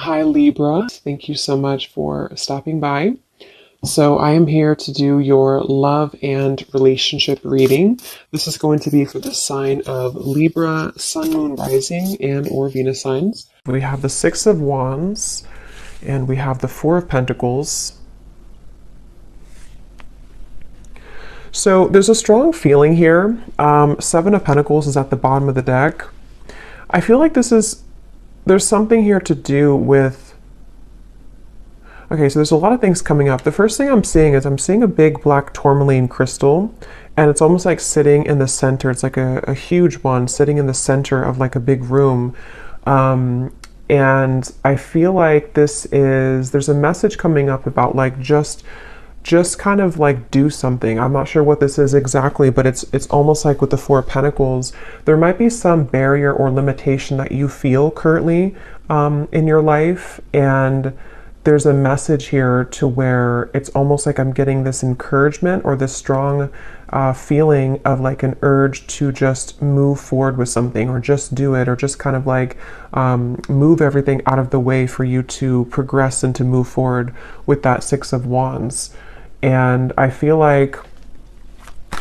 Hi Libra, thank you so much for stopping by. So I am here to do your love and relationship reading. This is going to be for the sign of Libra, Sun, Moon, Rising, and or Venus signs. We have the Six of Wands, and we have the Four of Pentacles. So there's a strong feeling here. Seven of Pentacles is at the bottom of the deck. I feel like there's something here to do with, okay, so there's a lot of things coming up. The first thing I'm seeing is I'm seeing a big black tourmaline crystal, and it's almost like sitting in the center. It's like a huge one sitting in the center of like a big room. And I feel like there's a message coming up about like just kind of like do something. I'm not sure what this is exactly, but it's almost like with the Four of Pentacles, there might be some barrier or limitation that you feel currently in your life, and there's a message here to where it's almost like I'm getting this encouragement or this strong feeling of like an urge to just move forward with something, or just do it, or just kind of like move everything out of the way for you to progress and to move forward with that Six of Wands. And I feel like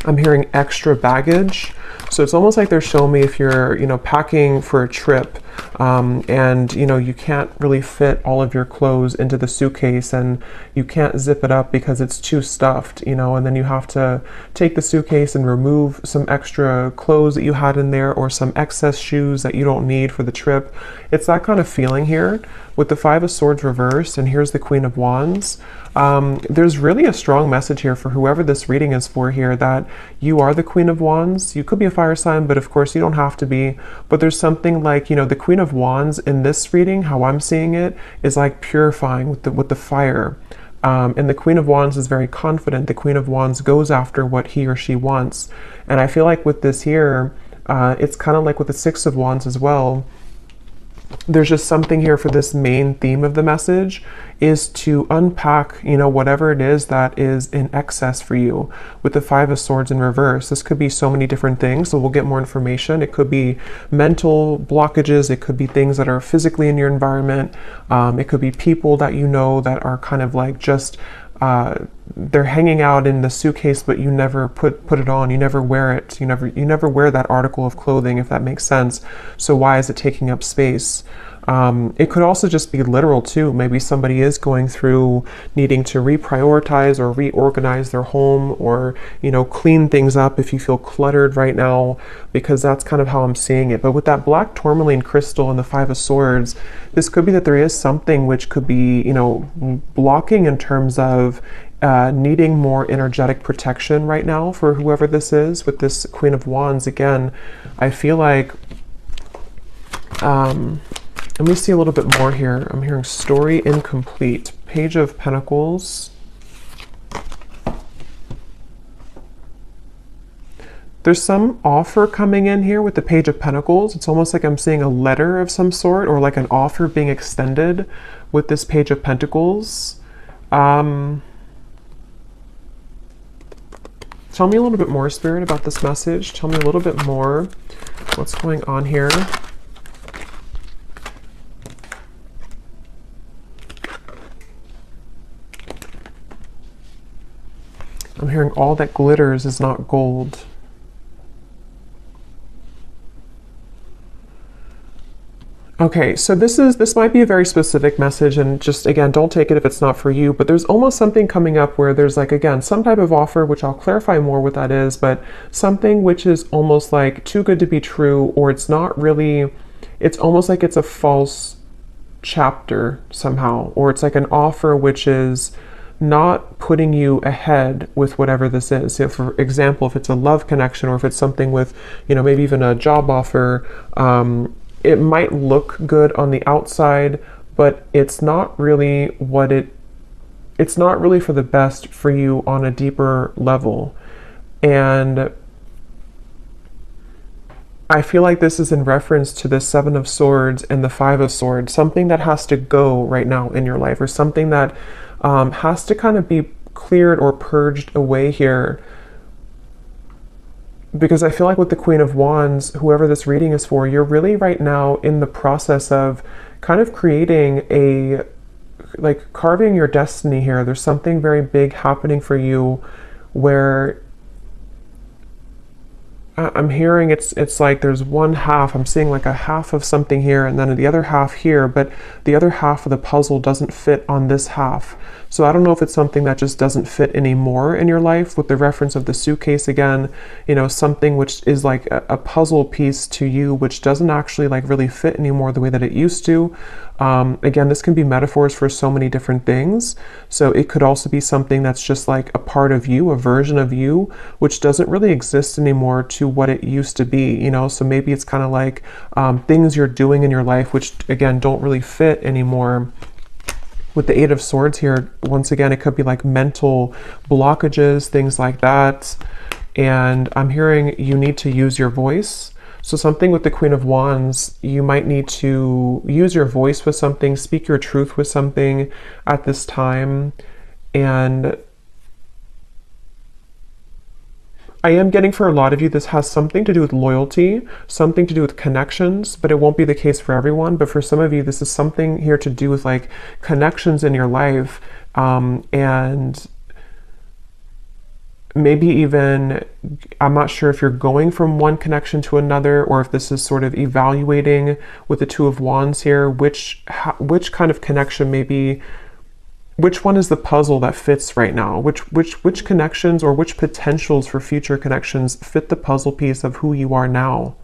I'm hearing extra baggage. So it's almost like they're showing me if you're, packing for a trip, and, you can't really fit all of your clothes into the suitcase, and you can't zip it up because it's too stuffed, and then you have to take the suitcase and remove some extra clothes that you had in there, or some excess shoes that you don't need for the trip. It's that kind of feeling here with the Five of Swords reversed, and here's the Queen of Wands. There's really a strong message here for whoever this reading is for here, that you are the Queen of Wands. You could be a fire sign, but of course you don't have to be. But there's something like, the Queen of Wands in this reading, how I'm seeing it, is like purifying with the fire. And the Queen of Wands is very confident. The Queen of Wands goes after what he or she wants. And I feel like with this here, it's kind of like with the Six of Wands as well. There's just something here for this main theme of the message is to unpack, whatever it is that is in excess for you. With the Five of Swords in reverse, this could be so many different things, so we'll get more information. It could be mental blockages, it could be things that are physically in your environment, it could be people that that are kind of like just they're hanging out in the suitcase, but you never put it on, you never wear it, you never wear that article of clothing, if that makes sense. So why is it taking up space? It could also just be literal too. Maybe somebody is going through needing to reprioritize or reorganize their home, or clean things up if you feel cluttered right now, because that's kind of how I'm seeing it. But with that black tourmaline crystal and the Five of Swords, this could be that there is something which could be blocking in terms of needing more energetic protection right now for whoever this is. With this Queen of Wands, again, I feel like let me see a little bit more here. I'm hearing story incomplete. Page of Pentacles. There's some offer coming in here with the Page of Pentacles. It's almost like I'm seeing a letter of some sort, or like an offer being extended with this Page of Pentacles. Tell me a little bit more, Spirit, about this message. Tell me a little bit more. What's going on here? I'm hearing all that glitters is not gold. Okay, so this might be a very specific message, and just again, don't take it if it's not for you, but there's almost something coming up where there's like, again, some type of offer, which I'll clarify more what that is, but something which is almost like too good to be true, or it's not really, it's almost like it's a false chapter somehow, or it's like an offer which is not putting you ahead with whatever this is. So for example, if it's a love connection, or if it's something with, maybe even a job offer, it might look good on the outside, but it's not really it's not really for the best for you on a deeper level. And I feel like this is in reference to the Seven of Swords and the Five of Swords, something that has to go right now in your life, or something that has to kind of be cleared or purged away here. Because I feel like with the Queen of Wands, whoever this reading is for, you're really right now in the process of kind of creating a, like carving your destiny here. There's something very big happening for you where I'm hearing it's like there's one half, I'm seeing like a half of something here and then the other half here, but the other half of the puzzle doesn't fit on this half. So I don't know if it's something that just doesn't fit anymore in your life, with the reference of the suitcase again, you know, something which is like a puzzle piece to you, which doesn't actually like really fit anymore the way that it used to. Again, this can be metaphors for so many different things. So it could also be something that's just like a part of you, a version of you, which doesn't really exist anymore to what it used to be, you know? So maybe it's kind of like things you're doing in your life, which again, don't really fit anymore. With the Eight of Swords here, once again, it could be like mental blockages, things like that. And I'm hearing you need to use your voice. So something with the Queen of Wands, you might need to use your voice with something, speak your truth with something at this time. And I am getting, for a lot of you, this has something to do with loyalty, something to do with connections, but it won't be the case for everyone. But for some of you, this is something here to do with like connections in your life, and maybe even, I'm not sure if you're going from one connection to another, or if this is sort of evaluating with the Two of Wands here, which kind of connection, maybe which one is the puzzle that fits right now? Which connections or which potentials for future connections fit the puzzle piece of who you are now?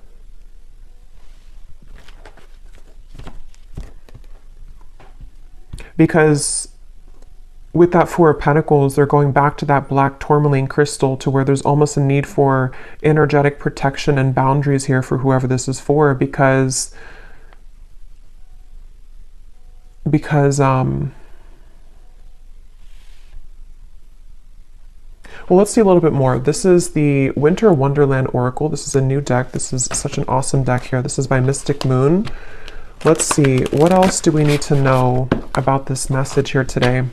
Because with that Four of Pentacles, they're going back to that black tourmaline crystal, to where there's almost a need for energetic protection and boundaries here for whoever this is for, because well, let's see a little bit more. This is the Winter Wonderland Oracle. This is a new deck. This is such an awesome deck here. This is by Mystic Moon. Let's see, what else do we need to know about this message here today?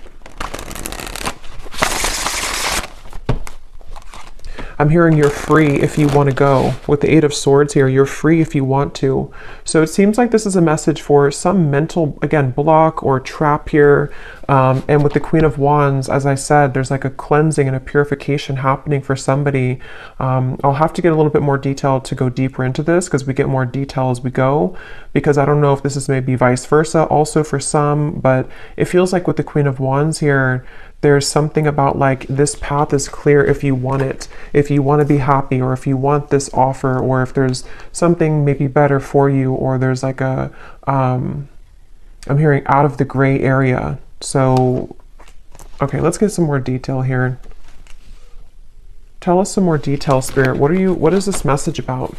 I'm hearing you're free if you want to go. With the Eight of Swords here, you're free if you want to. So it seems like this is a message for some mental, again, block or trap here. And with the Queen of Wands, as I said, there's like a cleansing and a purification happening for somebody. I'll have to get a little bit more detail to go deeper into this, because we get more detail as we go, because I don't know if this is maybe vice versa also for some, but it feels like with the Queen of Wands here, there's something about like this path is clear if you want it, if you want to be happy, or if you want this offer, or if there's something maybe better for you, or there's like a, I'm hearing out of the gray area. So, okay, let's get some more detail here. Tell us some more detail, Spirit. What is this message about?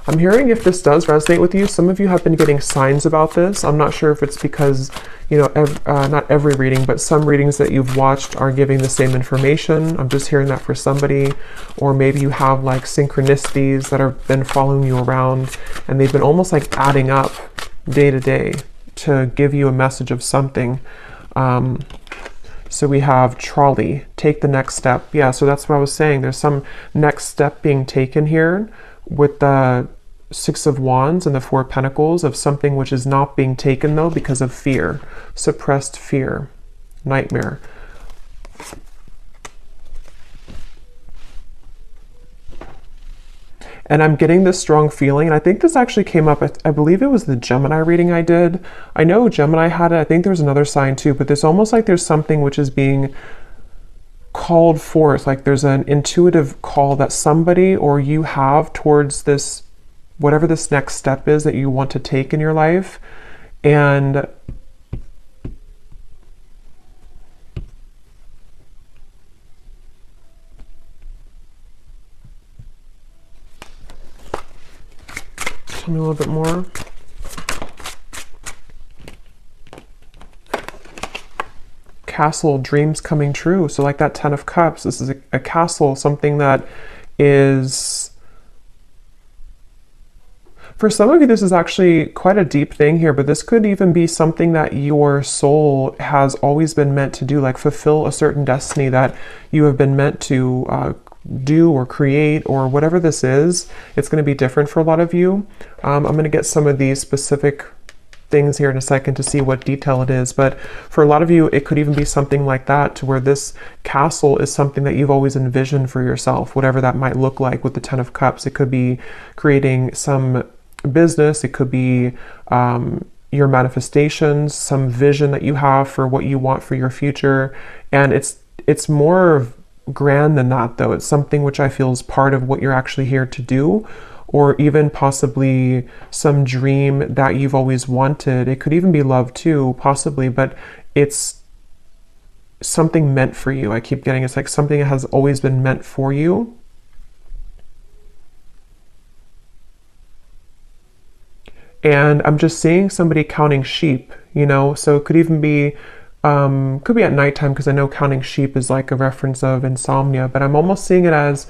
I'm hearing, if this does resonate with you, some of you have been getting signs about this. I'm not sure if it's because, you know, not every reading, but some readings that you've watched are giving the same information. I'm just hearing that for somebody. Or maybe you have like synchronicities that have been following you around, and they've been almost like adding up day to day to give you a message of something. So we have trolley, take the next step. Yeah, so that's what I was saying. There's some next step being taken here with the Six of Wands and the Four of Pentacles, of something which is not being taken though because of fear, suppressed fear, nightmare. And I'm getting this strong feeling, and I think this actually came up, I believe it was the Gemini reading I did. I know Gemini had it, I think there's another sign too, but there's almost like there's something which is being called forth, like there's an intuitive call that somebody or you have towards this, whatever this next step is that you want to take in your life. And tell me a little bit more. Castle, dreams coming true. So like that Ten of Cups, this is a castle, something that is, for some of you, this is actually quite a deep thing here, but this could even be something that your soul has always been meant to do, like fulfill a certain destiny that you have been meant to do or create or whatever this is, it's going to be different for a lot of you. I'm going to get some of these specific things here in a second to see what detail it is, but for a lot of you, it could even be something like that, to where this castle is something that you've always envisioned for yourself, whatever that might look like with the Ten of Cups. It could be creating some business, it could be your manifestations, some vision that you have for what you want for your future, and it's more grand than that, though. It's something which I feel is part of what you're actually here to do, or even possibly some dream that you've always wanted. It could even be love too, possibly, but it's something meant for you. I keep getting it's like something that has always been meant for you. And I'm just seeing somebody counting sheep, you know, so it could even be could be at nighttime, because I know counting sheep is like a reference of insomnia, but I'm almost seeing it as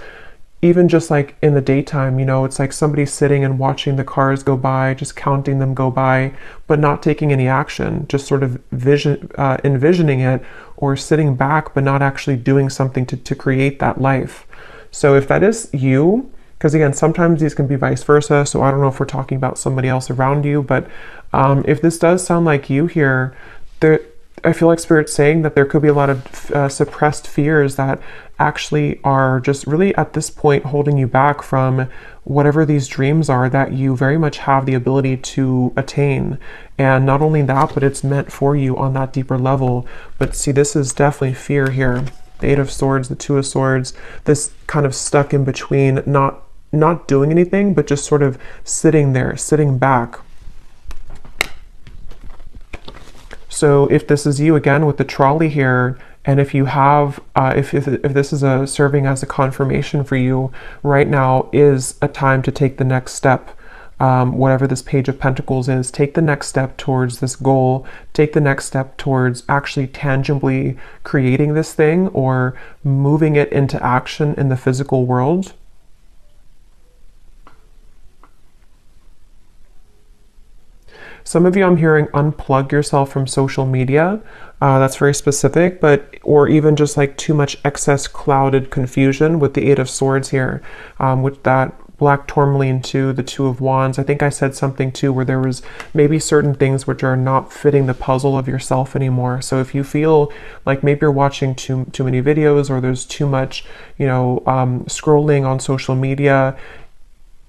even just like in the daytime, you know, it's like somebody sitting and watching the cars go by, just counting them go by, but not taking any action, just sort of envisioning it, or sitting back, but not actually doing something to create that life. So if that is you, because again, sometimes these can be vice versa, so I don't know if we're talking about somebody else around you, but if this does sound like you here, I feel like Spirit's saying that there could be a lot of suppressed fears that actually are just really at this point holding you back from whatever these dreams are that you very much have the ability to attain. And not only that, but it's meant for you on that deeper level. But see, this is definitely fear here. The Eight of Swords, the Two of Swords, this kind of stuck in between, not doing anything, but just sort of sitting there, sitting back. So if this is you again with the trolley here, and if you have, if this is serving as a confirmation for you, right now is a time to take the next step. Whatever this Page of Pentacles is, take the next step towards this goal, take the next step towards actually tangibly creating this thing or moving it into action in the physical world. Some of you, I'm hearing, unplug yourself from social media. That's very specific, or even just like too much excess clouded confusion with the Eight of Swords here, with that black tourmaline to the Two of Wands. I think I said something too where there was maybe certain things which are not fitting the puzzle of yourself anymore. So if you feel like maybe you're watching too many videos, or there's too much, you know, scrolling on social media,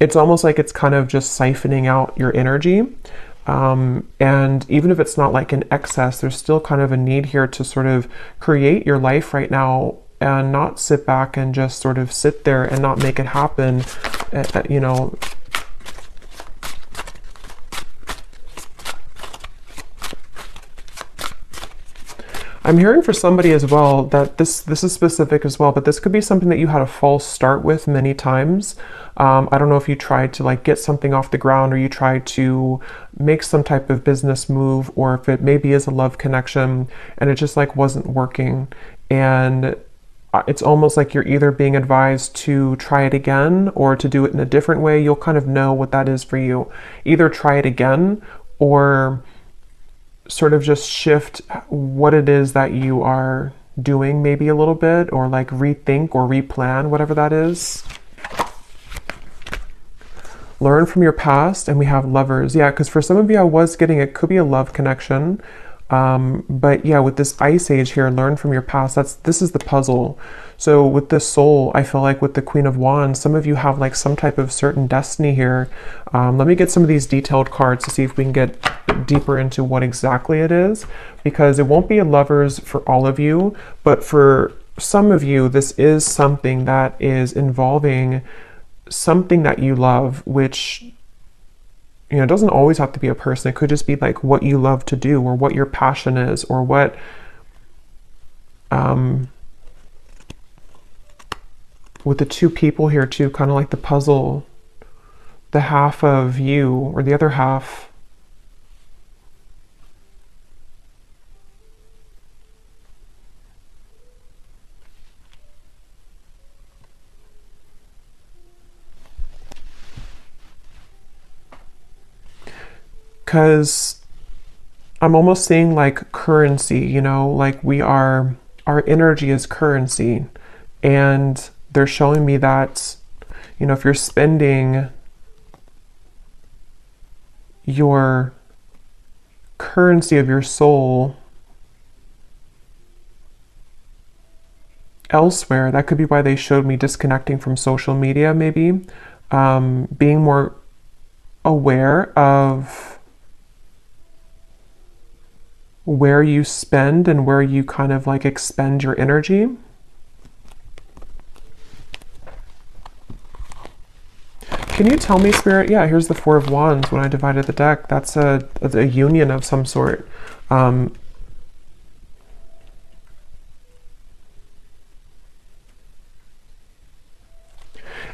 it's almost like it's kind of just siphoning out your energy. And even if it's not like an excess, there's still kind of a need here to sort of create your life right now and not sit back and just sort of sit there and not make it happen, you know. I'm hearing for somebody as well that this is specific as well, but this could be something that you had a false start with many times. I don't know if you tried to like get something off the ground, or you tried to make some type of business move, or if it maybe is a love connection and it just like wasn't working. And it's almost like you're either being advised to try it again or to do it in a different way. You'll kind of know what that is for you. Either try it again, or sort of just shift what it is that you are doing maybe a little bit, or like rethink or replan, whatever that is. Learn from your past, and we have Lovers. Yeah, because for some of you, I was getting, it could be a love connection. But yeah, with this Ice Age here, learn from your past. This is the puzzle. So with the Soul, I feel like with the Queen of Wands, some of you have like some type of certain destiny here. Let me get some of these detailed cards to see if we can get deeper into what exactly it is, because it won't be a Lovers for all of you, but for some of you, this is something that is involving something that you love, which, you know, it doesn't always have to be a person. It could just be like what you love to do, or what your passion is, or what with the two people here too, kind of like the puzzle, the half of you or the other half. Because I'm almost seeing like currency, you know, like our energy is currency, and they're showing me that, you know, if you're spending your currency of your soul elsewhere, that could be why they showed me disconnecting from social media, maybe. Being more aware of where you spend and where you kind of like expend your energy. Can you tell me, Spirit? Yeah, here's the Four of Wands. When I divided the deck, that's a union of some sort. And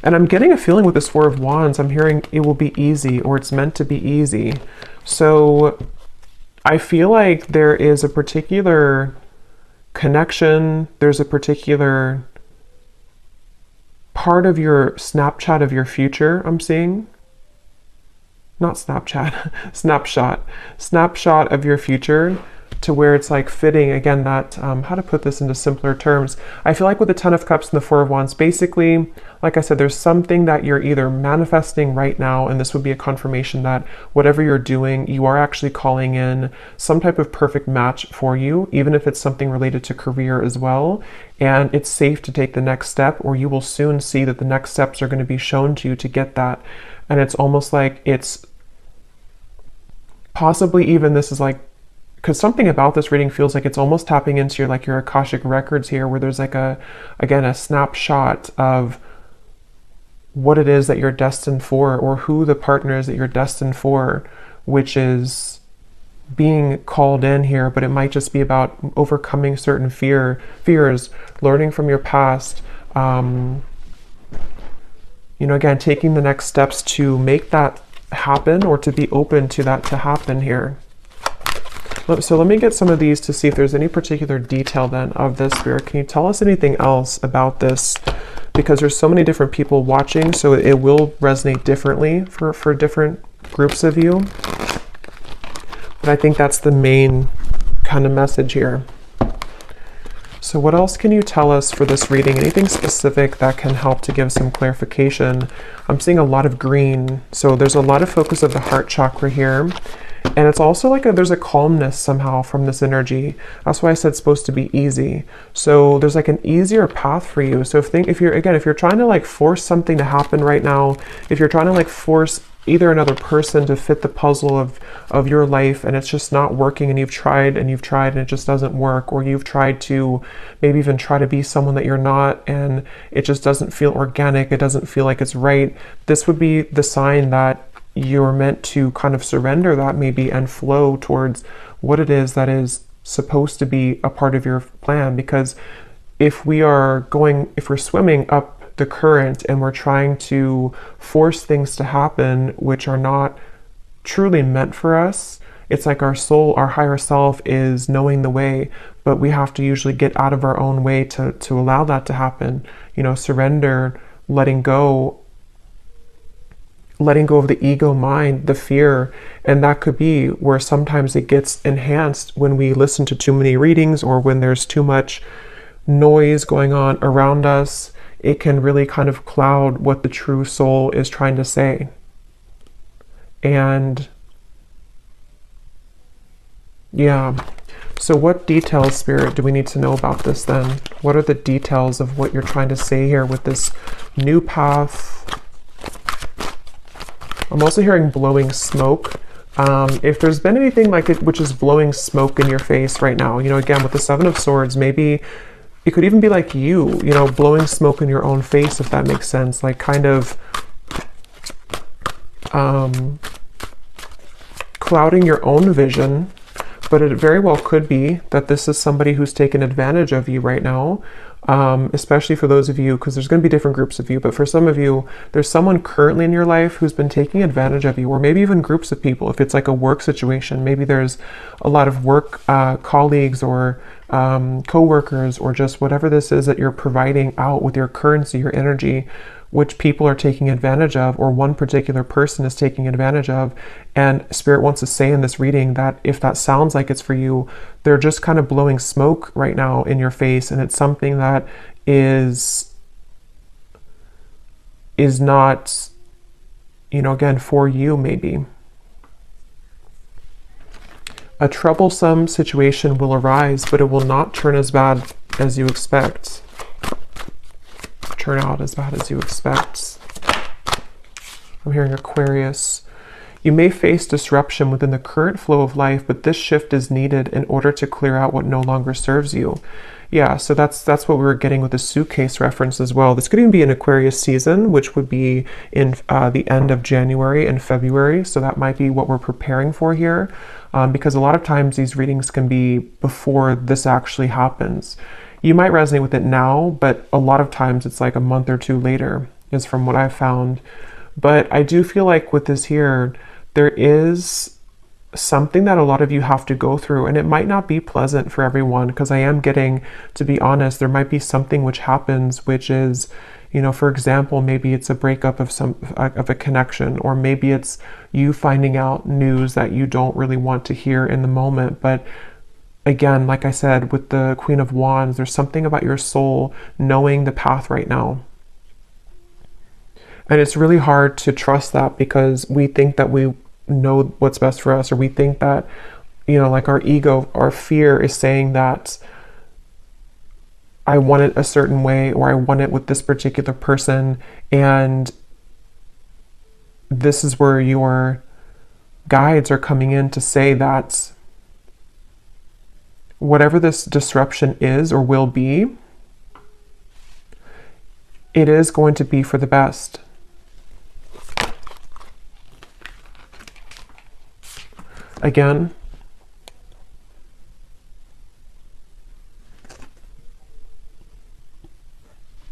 I'm getting a feeling with this Four of Wands, I'm hearing it will be easy, or it's meant to be easy. So I feel like there is a particular connection, there's a particular part of your Snapchat of your future I'm seeing. Not Snapchat, snapshot of your future, to where it's like fitting, again, that, how to put this into simpler terms. I feel like with the Ten of Cups and the Four of Wands, basically, like I said, there's something that you're either manifesting right now, and this would be a confirmation that whatever you're doing, you are actually calling in some type of perfect match for you, even if it's something related to career as well. And it's safe to take the next step, or you will soon see that the next steps are going to be shown to you to get that. And it's almost like it's possibly even, this is like, because something about this reading feels like it's almost tapping into your Akashic records here, where there's like a snapshot of what it is that you're destined for, or who the partner is that you're destined for, which is being called in here. But it might just be about overcoming certain fears, learning from your past, you know, again, taking the next steps to make that happen, or to be open to that to happen here. So let me get some of these to see if there's any particular detail then of this, Spirit. Can you tell us anything else about this? Because there's so many different people watching, so it will resonate differently for different groups of you. But I think that's the main kind of message here. So what else can you tell us for this reading? Anything specific that can help to give some clarification? I'm seeing a lot of green, so there's a lot of focus of the heart chakra here. And it's also like there's a calmness somehow from this energy. That's why I said it's supposed to be easy. So there's like an easier path for you. So if you're trying to like force something to happen right now, if you're trying to like force either another person to fit the puzzle of your life, and it's just not working, and you've tried and it just doesn't work, or you've tried to maybe even try to be someone that you're not, and it just doesn't feel organic, it doesn't feel like it's right, this would be the sign that you're meant to kind of surrender that maybe and flow towards what it is that is supposed to be a part of your plan. Because if we're swimming up the current and we're trying to force things to happen which are not truly meant for us, it's like our soul, our higher self is knowing the way, but we have to usually get out of our own way to allow that to happen. You know, surrender, letting go of the ego mind, the fear. And that could be where sometimes it gets enhanced when we listen to too many readings, or when there's too much noise going on around us. It can really kind of cloud what the true soul is trying to say. And yeah, so what details, Spirit, do we need to know about this then? What are the details of what you're trying to say here with this new path? I'm also hearing blowing smoke. If there's been anything like it which is blowing smoke in your face right now, you know, again, with the Seven of Swords, maybe it could even be like you know, blowing smoke in your own face, if that makes sense, like kind of clouding your own vision. But it very well could be that this is somebody who's taken advantage of you right now, especially for those of you, because there's going to be different groups of you, but for some of you, there's someone currently in your life who's been taking advantage of you, or maybe even groups of people. If it's like a work situation, maybe there's a lot of work colleagues or co-workers, or just whatever this is that you're providing out with your currency, your energy, which people are taking advantage of, or one particular person is taking advantage of. And Spirit wants to say in this reading that if that sounds like it's for you, they're just kind of blowing smoke right now in your face, and it's something that is is not, again, for you maybe. A troublesome situation will arise, but it will not turn as bad as you expect. Turn out as bad as you expect. I'm hearing Aquarius. You may face disruption within the current flow of life, but this shift is needed in order to clear out what no longer serves you. Yeah, so that's what we were getting with the suitcase reference as well. This could even be an Aquarius season, which would be in the end of January and February. So that might be what we're preparing for here, because a lot of times these readings can be before this actually happens. You might resonate with it now, but a lot of times it's like a month or two later, is from what I've found. But I do feel like with this here, there is something that a lot of you have to go through, and it might not be pleasant for everyone, because I am getting, to be honest, there might be something which happens, which is, for example, maybe it's a breakup of a connection, or maybe it's you finding out news that you don't really want to hear in the moment. But again, like I said, with the Queen of Wands, there's something about your soul knowing the path right now. And it's really hard to trust that, because we think that we know what's best for us, or we think that, like our ego, our fear is saying that I want it a certain way, or I want it with this particular person. And this is where your guides are coming in to say that whatever this disruption is or will be, it is going to be for the best. Again,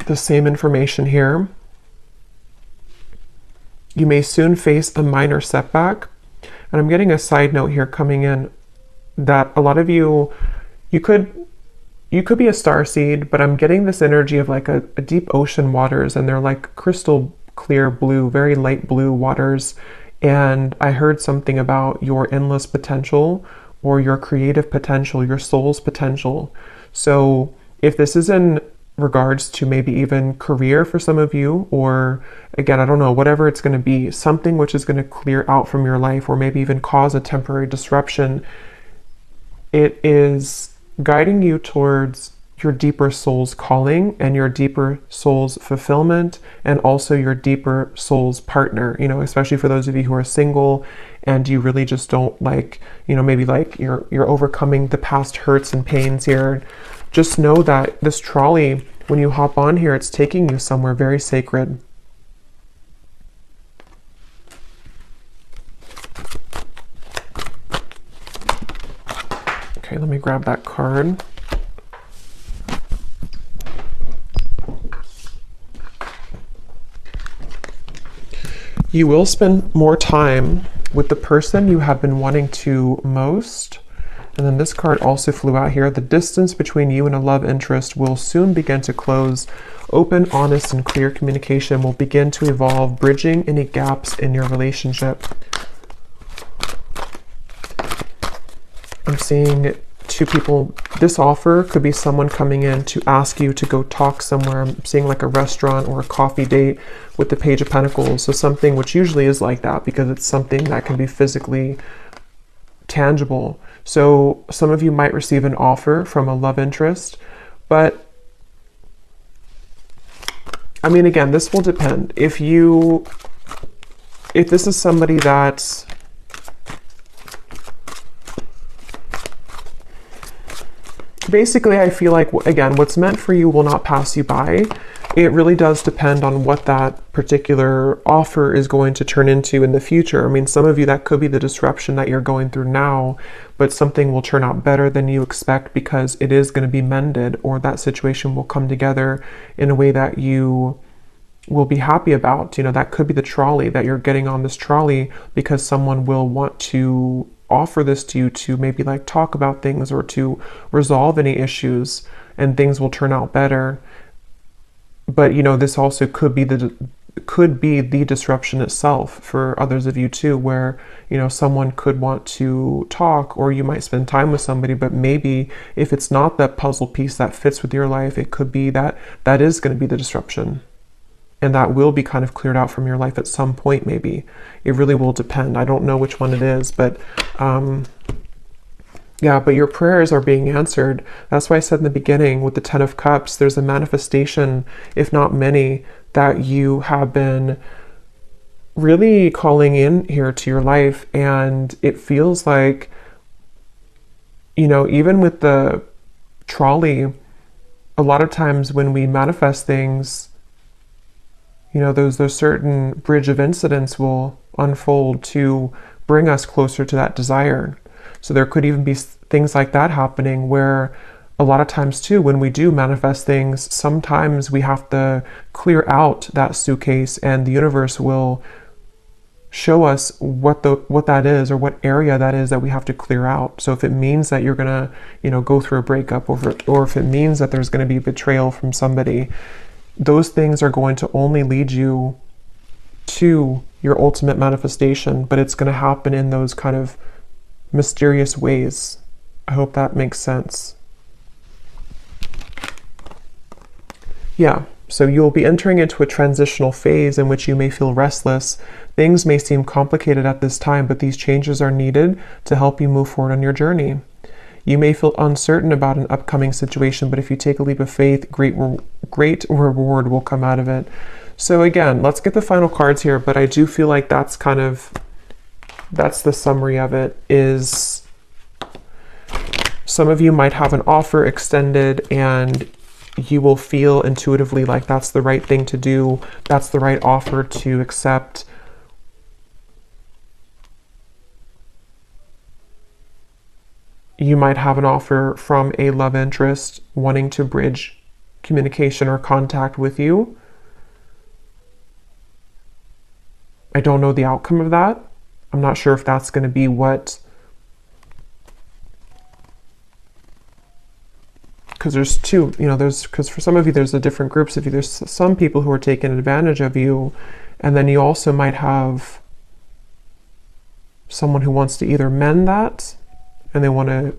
the same information here. You may soon face a minor setback. And I'm getting a side note here coming in that a lot of you could be a starseed, but I'm getting this energy of like a deep ocean waters, and they're like crystal clear blue, very light blue waters. And I heard something about your endless potential, or your creative potential, your soul's potential. So if this is in regards to maybe even career for some of you, or again, I don't know, whatever it's going to be, something which is going to clear out from your life, or maybe even cause a temporary disruption, it is guiding you towards your deeper soul's calling and your deeper soul's fulfillment, and also your deeper soul's partner, especially for those of you who are single and you really just don't like, maybe like you're overcoming the past hurts and pains here. Just know that this trolley, when you hop on here, it's taking you somewhere very sacred. Okay, let me grab that card. You will spend more time with the person you have been wanting to most. And then this card also flew out here. The distance between you and a love interest will soon begin to close. Open, honest, and clear communication will begin to evolve, bridging any gaps in your relationship. I'm seeing two people. This offer could be someone coming in to ask you to go talk somewhere. I'm seeing like a restaurant or a coffee date with the Page of Pentacles. So something which usually is like that, because it's something that can be physically tangible. So some of you might receive an offer from a love interest, but I mean, again, this will depend. If this is somebody that's basically, I feel like, again, what's meant for you will not pass you by. It really does depend on what that particular offer is going to turn into in the future. I mean, some of you, that could be the disruption that you're going through now, but something will turn out better than you expect, because it is going to be mended, or that situation will come together in a way that you will be happy about. That could be the trolley, that you're getting on this trolley because someone will want to offer this to you to maybe like talk about things, or to resolve any issues, and things will turn out better. But this also could be the disruption itself for others of you too, where someone could want to talk, or you might spend time with somebody, but maybe if it's not that puzzle piece that fits with your life, it could be that is going to be the disruption. and that will be kind of cleared out from your life at some point, maybe. It really will depend. I don't know which one it is, but yeah, but your prayers are being answered. That's why I said in the beginning with the 10 of Cups, there's a manifestation, if not many, that you have been really calling in here to your life. And it feels like, you know, even with the trolley, a lot of times when we manifest things, you know, those certain bridge of incidents will unfold to bring us closer to that desire. So there could even be things like that happening, where a lot of times too, when we do manifest things, sometimes we have to clear out that suitcase, and the universe will show us what that is, or what area that is that we have to clear out. So if it means that you're gonna, you know, go through a breakup, or if it means that there's going to be betrayal from somebody, those things are going to only lead you to your ultimate manifestation, but it's going to happen in those kind of mysterious ways. I hope that makes sense. Yeah, so you'll be entering into a transitional phase in which you may feel restless. Things may seem complicated at this time, but these changes are needed to help you move forward on your journey. You may feel uncertain about an upcoming situation, but if you take a leap of faith, great reward will come out of it. So again, let's get the final cards here, but I do feel like that's the summary of it. Is some of you might have an offer extended, and you will feel intuitively like that's the right thing to do. That's the right offer to accept. You might have an offer from a love interest wanting to bridge communication or contact with you. I don't know the outcome of that. I'm not sure if that's going to be what, because there's two, you know, because for some of you, there's the different groups of you. There's some people who are taking advantage of you, and then you also might have someone who wants to either mend that, and they want to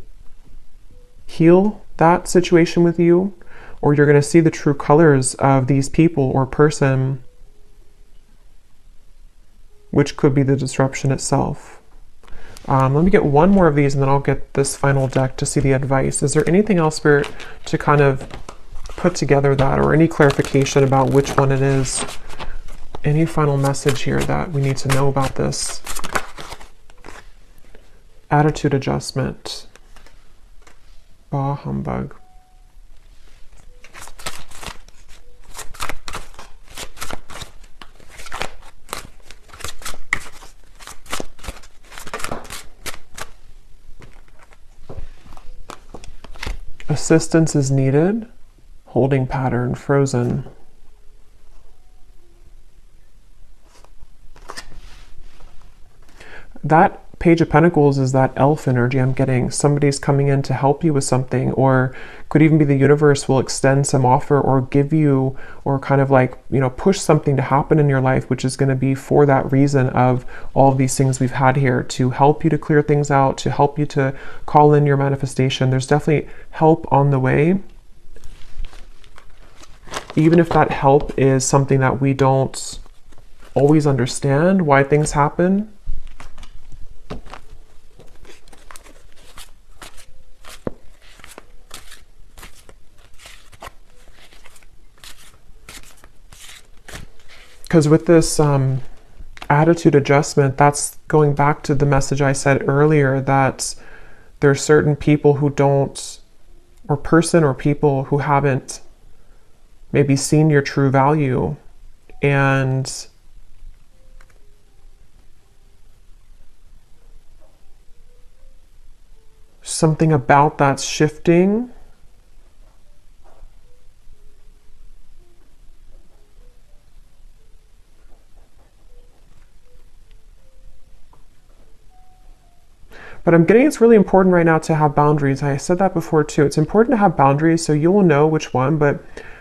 heal that situation with you, or you're going to see the true colors of these people or person, which could be the disruption itself. Let me get one more of these, and then I'll get this final deck to see the advice. Is there anything else, Spirit, to kind of put together that, or any clarification about which one it is? Any final message here that we need to know about this? Attitude adjustment. Bah humbug. Assistance is needed. Holding pattern, frozen. That Page of Pentacles is that elf energy I'm getting. Somebody's coming in to help you with something, or could even be the universe will extend some offer or give you, or kind of like, you know, push something to happen in your life, which is going to be for that reason of all of these things we've had here, to help you to clear things out, to help you to call in your manifestation. There's definitely help on the way. Even if that help is something that we don't always understand why things happen. Because with this attitude adjustment, that's going back to the message I said earlier, that there are certain people who don't, or person or people who haven't maybe seen your true value, and something about that's shifting. But I'm getting it's really important right now to have boundaries. I said that before too. It's important to have boundaries, so you will know which one, but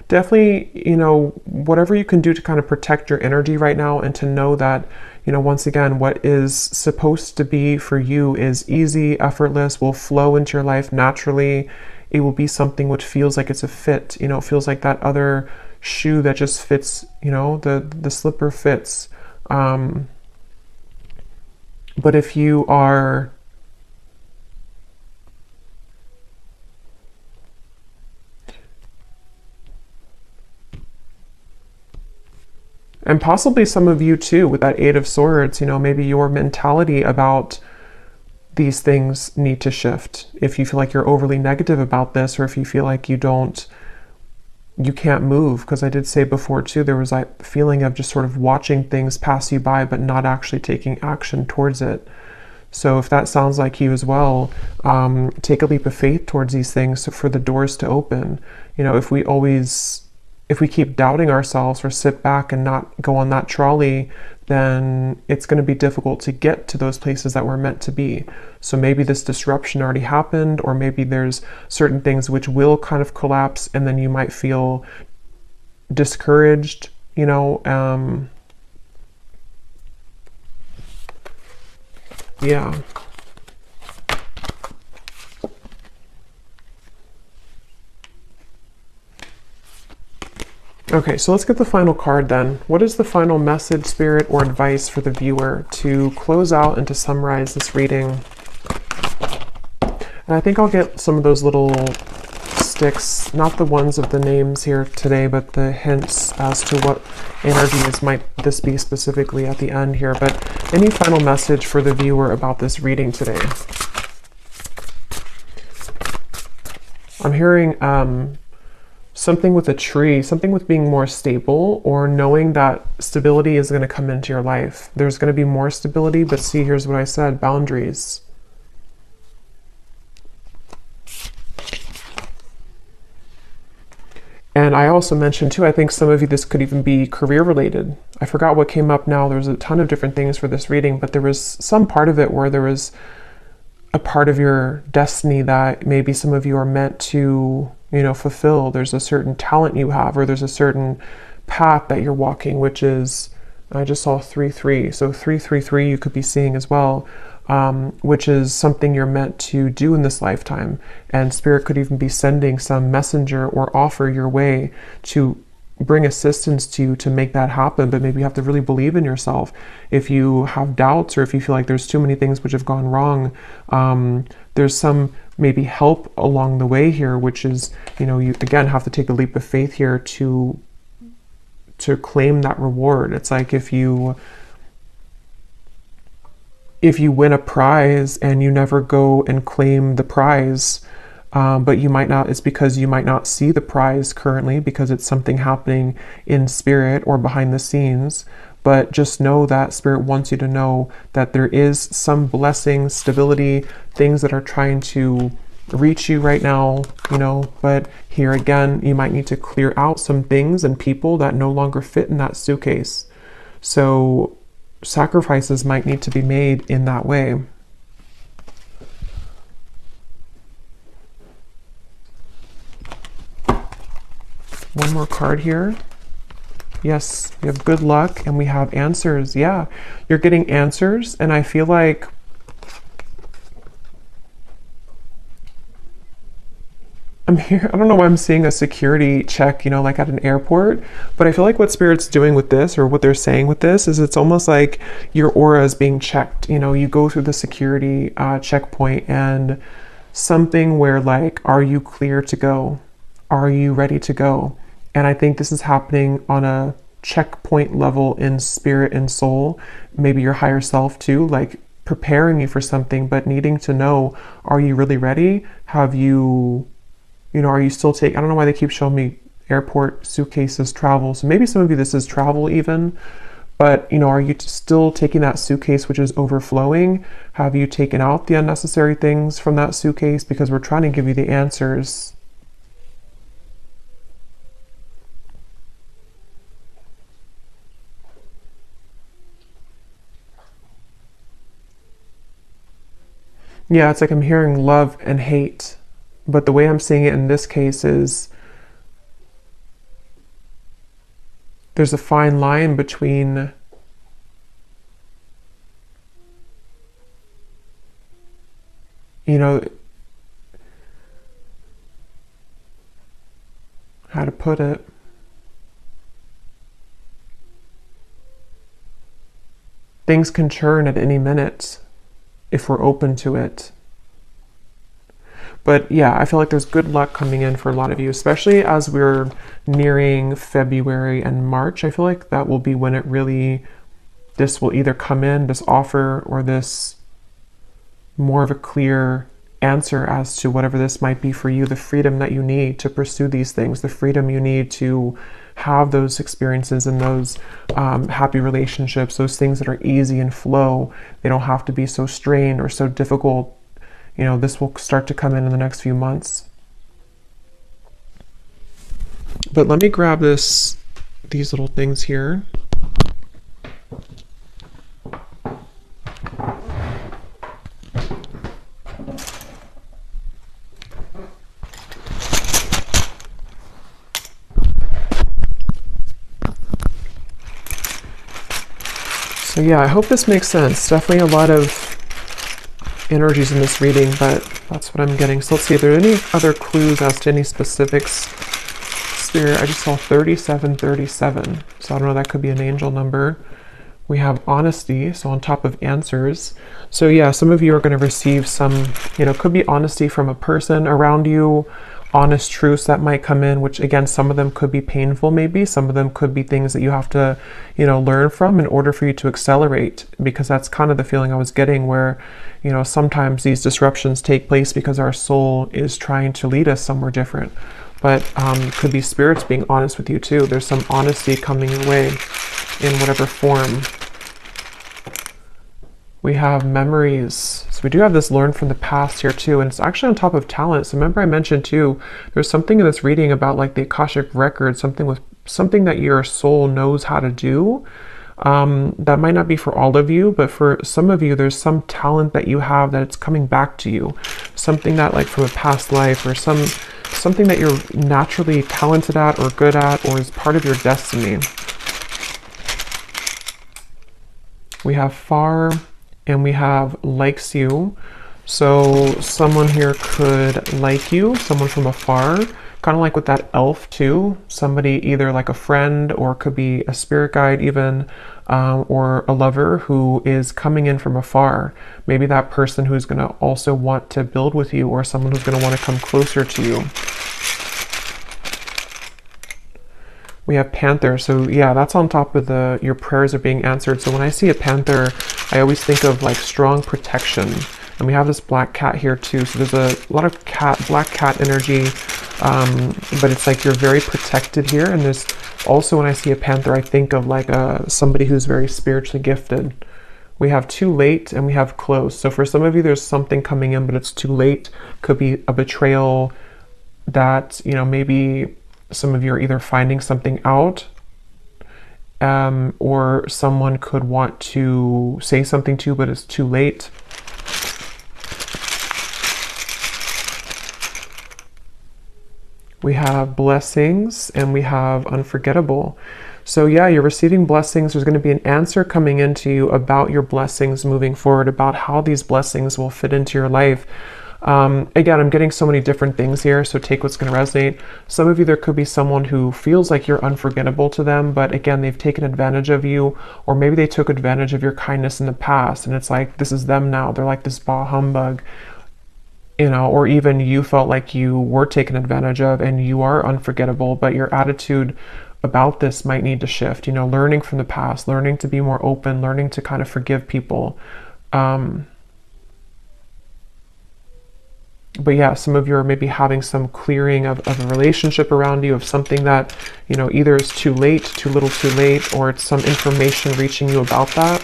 definitely, you know, whatever you can do to kind of protect your energy right now, and to know that, you know, once again, what is supposed to be for you is easy, effortless, will flow into your life naturally. It will be something which feels like it's a fit, you know, it feels like that other shoe that just fits, you know, the slipper fits. But if you are and possibly some of you too, with that Eight of Swords, you know, maybe your mentality about these things need to shift. If you feel like you're overly negative about this, or if you feel like you can't move, because I did say before too, there was that feeling of just sort of watching things pass you by, but not actually taking action towards it. So if that sounds like you as well, take a leap of faith towards these things for the doors to open. You know, if we keep doubting ourselves or sit back and not go on that trolley, then it's going to be difficult to get to those places that we're meant to be. So maybe this disruption already happened, or maybe there's certain things which will kind of collapse, and then you might feel discouraged, you know. Yeah. Okay, so let's get the final card then. What is the final message, spirit, or advice for the viewer to close out and to summarize this reading? And I think I'll get some of those little sticks, not the ones of the names here today, but the hints as to what energies might this be specifically at the end here. But any final message for the viewer about this reading today? I'm hearing something with a tree, something with being more stable, or knowing that stability is going to come into your life. There's going to be more stability, but see, here's what I said, boundaries. And I also mentioned too, I think some of you, this could even be career related. I forgot what came up now. There's a ton of different things for this reading, but there was some part of it where there was a part of your destiny that maybe some of you are meant to, you know, fulfill. There's a certain talent you have, or there's a certain path that you're walking, which is, I just saw 3-3. So 3-3-3 you could be seeing as well, which is something you're meant to do in this lifetime. And Spirit could even be sending some messenger or offer your way to bring assistance to you to make that happen. But maybe you have to really believe in yourself. If you have doubts, or if you feel like there's too many things which have gone wrong, there's some maybe help along the way here, which is, you know, you again have to take a leap of faith here to claim that reward. It's like if you win a prize and you never go and claim the prize, but you might not, it's because you might not see the prize currently because it's something happening in spirit or behind the scenes. But just know that Spirit wants you to know that there is some blessing, stability, things that are trying to reach you right now, you know. But here again, you might need to clear out some things and people that no longer fit in that suitcase. So sacrifices might need to be made in that way. One more card here. Yes, we have good luck and we have answers. Yeah, you're getting answers, and I feel like I'm here. I don't know why I'm seeing a security check, you know, like at an airport, but I feel like what Spirit's doing with this, or what they're saying with this, is it's almost like your aura is being checked. You know, you go through the security checkpoint, and something where like, are you clear to go? Are you ready to go? And I think this is happening on a checkpoint level in spirit and soul, maybe your higher self too, like preparing you for something, but needing to know, are you really ready? Have you, you know, are you still taking, I don't know why they keep showing me airport suitcases, travel. So maybe some of you, this is travel even, but, you know, are you still taking that suitcase which is overflowing? Have you taken out the unnecessary things from that suitcase? Because we're trying to give you the answers. Yeah, it's like I'm hearing love and hate, but the way I'm seeing it in this case is there's a fine line between you know, how to put it. things can churn at any minute if we're open to it. But yeah, I feel like there's good luck coming in for a lot of you, especially as we're nearing February and March. I feel like that will be when it really, this will either come in, this offer, or this more of a clear answer as to whatever this might be for you, the freedom that you need to pursue these things, the freedom you need to have those experiences and those happy relationships, those things that are easy and flow. They don't have to be so strained or so difficult. You know, this will start to come in the next few months. But let me grab these little things here. So yeah, I hope this makes sense. Definitely a lot of energies in this reading, but that's what I'm getting. So let's see if there are any other clues as to any specifics. Spirit, I just saw 3737. So I don't know, that could be an angel number. We have honesty, so on top of answers. So yeah, some of you are going to receive some, you know, could be honesty from a person around you, honest truths that might come in, which again, some of them could be painful maybe, some of them could be things that you have to, you know, learn from in order for you to accelerate, because that's kind of the feeling I was getting where, you know, sometimes these disruptions take place because our soul is trying to lead us somewhere different. But could be spirits being honest with you too. There's some honesty coming your way in whatever form. We have memories. So we do have this learn from the past here too, and it's actually on top of talent. So remember I mentioned too, there's something in this reading about like the Akashic record, something that your soul knows how to do. That might not be for all of you, but for some of you, there's some talent that you have that it's coming back to you. Something that like from a past life, or something that you're naturally talented at or good at, or is part of your destiny. We have far, and we have likes you. So someone here could like you, someone from afar, kind of like with that elf too. Somebody either like a friend, or could be a spirit guide even, or a lover who is coming in from afar. Maybe that person who's going to also want to build with you, or someone who's going to want to come closer to you. We have panther. So yeah, that's on top of your prayers are being answered. So when I see a panther, I always think of like strong protection. And we have this black cat here too. So there's a lot of black cat energy, but it's like you're very protected here. And there's also, when I see a panther, I think of like somebody who's very spiritually gifted. We have too late, and we have close. So for some of you, there's something coming in, but it's too late. Could be a betrayal that, you know, maybe some of you are either finding something out, or someone could want to say something to you, but it's too late. We have blessings, and we have unforgettable. So yeah, you're receiving blessings. There's going to be an answer coming into you about your blessings moving forward, about how these blessings will fit into your life. Again, I'm getting so many different things here, so take what's going to resonate. Some of you, there could be someone who feels like you're unforgettable to them, but again, they've taken advantage of you, or maybe they took advantage of your kindness in the past, and it's like, this is them now. They're like this bah humbug, you know, or even you felt like you were taken advantage of and you are unforgettable, but your attitude about this might need to shift, you know, learning from the past, learning to be more open, learning to kind of forgive people. But yeah, some of you are maybe having some clearing of a relationship around you, of something that, you know, either is too late, too little too late, or it's some information reaching you about that.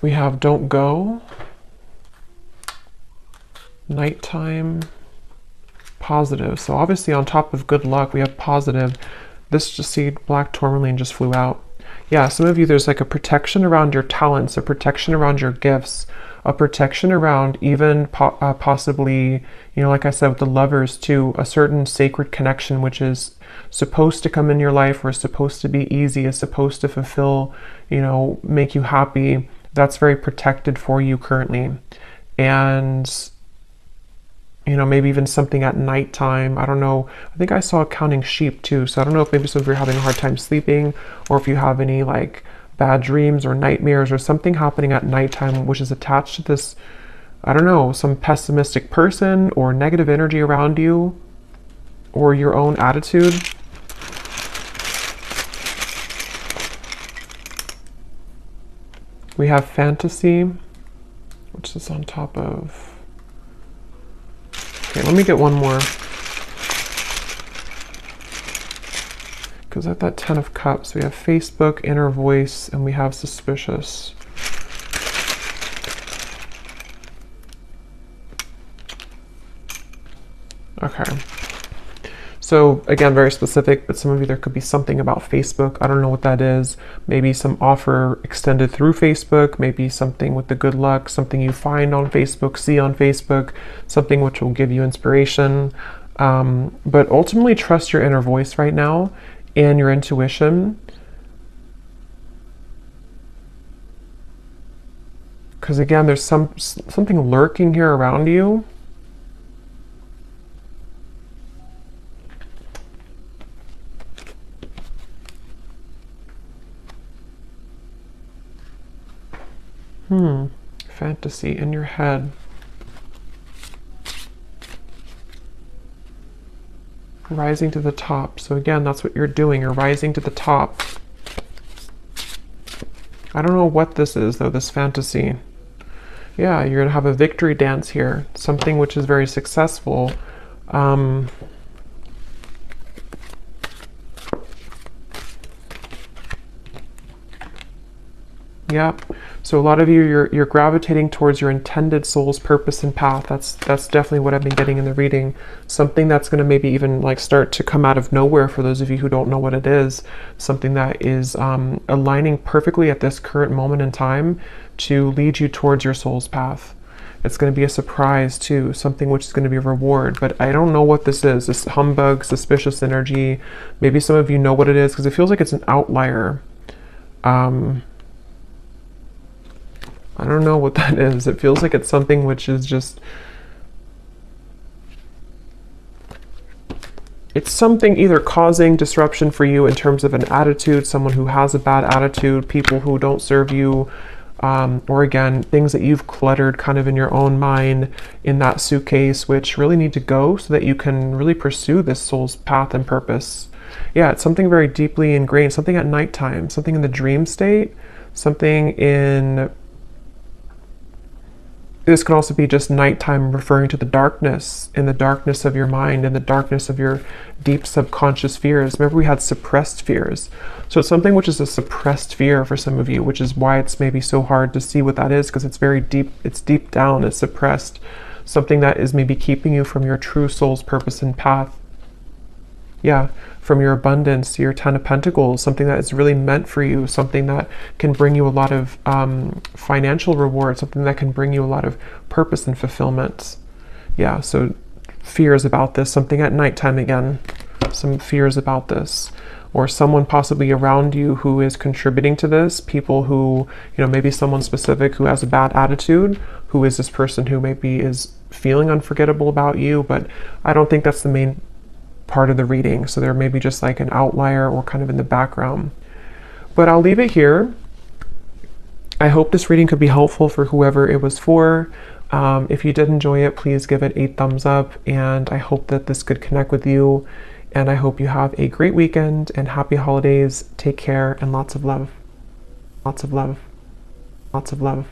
We have don't go, nighttime, positive. So obviously on top of good luck, we have positive. This just see black tourmaline just flew out. Yeah, some of you, there's like a protection around your talents, a protection around your gifts, a protection around even possibly, you know, like I said with the lovers too, a certain sacred connection which is supposed to come in your life, or is supposed to be easy, is supposed to fulfill, you know, make you happy. That's very protected for you currently. And You know, maybe even something at nighttime. I don't know. I think I saw counting sheep too. So I don't know if maybe some of you are having a hard time sleeping, or if you have any like bad dreams or nightmares or something happening at nighttime which is attached to this, I don't know, some pessimistic person or negative energy around you or your own attitude. We have fantasy, which is on top of... Okay, let me get one more. Because at that 10 of Cups, we have Facebook, inner voice, and we have suspicious. Okay. So again, very specific, but some of you, there could be something about Facebook. I don't know what that is. Maybe some offer extended through Facebook, maybe something with the good luck, something you find on Facebook, see on Facebook, something which will give you inspiration. But ultimately trust your inner voice right now and your intuition. Because again, there's something lurking here around you. Fantasy in your head. Rising to the top. So again, that's what you're doing. You're rising to the top. I don't know what this is though, this fantasy. Yeah, you're gonna have a victory dance here. Something which is very successful. Yep. So a lot of you, you're gravitating towards your intended soul's purpose and path. That's definitely what I've been getting in the reading. Something that's going to maybe even like start to come out of nowhere for those of you who don't know what it is. Something that is aligning perfectly at this current moment in time to lead you towards your soul's path. It's going to be a surprise too, something which is going to be a reward, but I don't know what this is. This humbug, suspicious energy. Maybe some of you know what it is because it feels like it's an outlier. I don't know what that is. It feels like it's something which is just... It's something either causing disruption for you in terms of an attitude, someone who has a bad attitude, people who don't serve you, or again, things that you've cluttered kind of in your own mind in that suitcase, which really need to go so that you can really pursue this soul's path and purpose. Yeah, it's something very deeply ingrained, something at nighttime, something in the dream state, something in... This can also be just nighttime, referring to the darkness, in the darkness of your mind, in the darkness of your deep subconscious fears. Remember, we had suppressed fears. So it's something which is a suppressed fear for some of you, which is why it's maybe so hard to see what that is, because it's very deep, it's deep down, it's suppressed. Something that is maybe keeping you from your true soul's purpose and path. Yeah, from your abundance, your 10 of Pentacles, something that is really meant for you, something that can bring you a lot of financial reward, something that can bring you a lot of purpose and fulfillment. Yeah, so fears about this, something at nighttime again, some fears about this, or someone possibly around you who is contributing to this, people who, you know, maybe someone specific who has a bad attitude, who is this person who maybe is feeling unforgettable about you, but I don't think that's the main part of the reading. So there may be just like an outlier or kind of in the background. But I'll leave it here. I hope this reading could be helpful for whoever it was for. If you did enjoy it, please give it a thumbs up, and I hope that this could connect with you. And I hope you have a great weekend and happy holidays. Take care and lots of love. Lots of love. Lots of love.